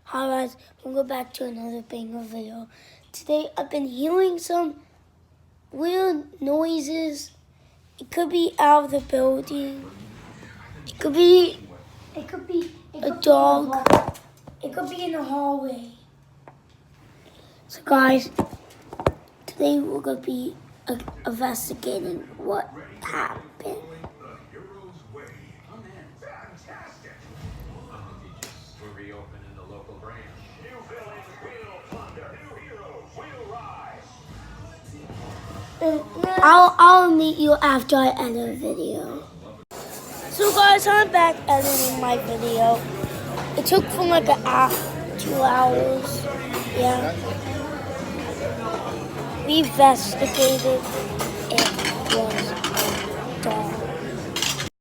Hi guys, welcome back to another banger video. Today I've been hearing some weird noises. It could be out of the building. It could be a dog. It could be in the hallway. So guys, today we're gonna be investigating what happened. I'll meet you after I edit the video. So guys, I'm back editing my video. It took from like 2 hours. Yeah. We investigated. It was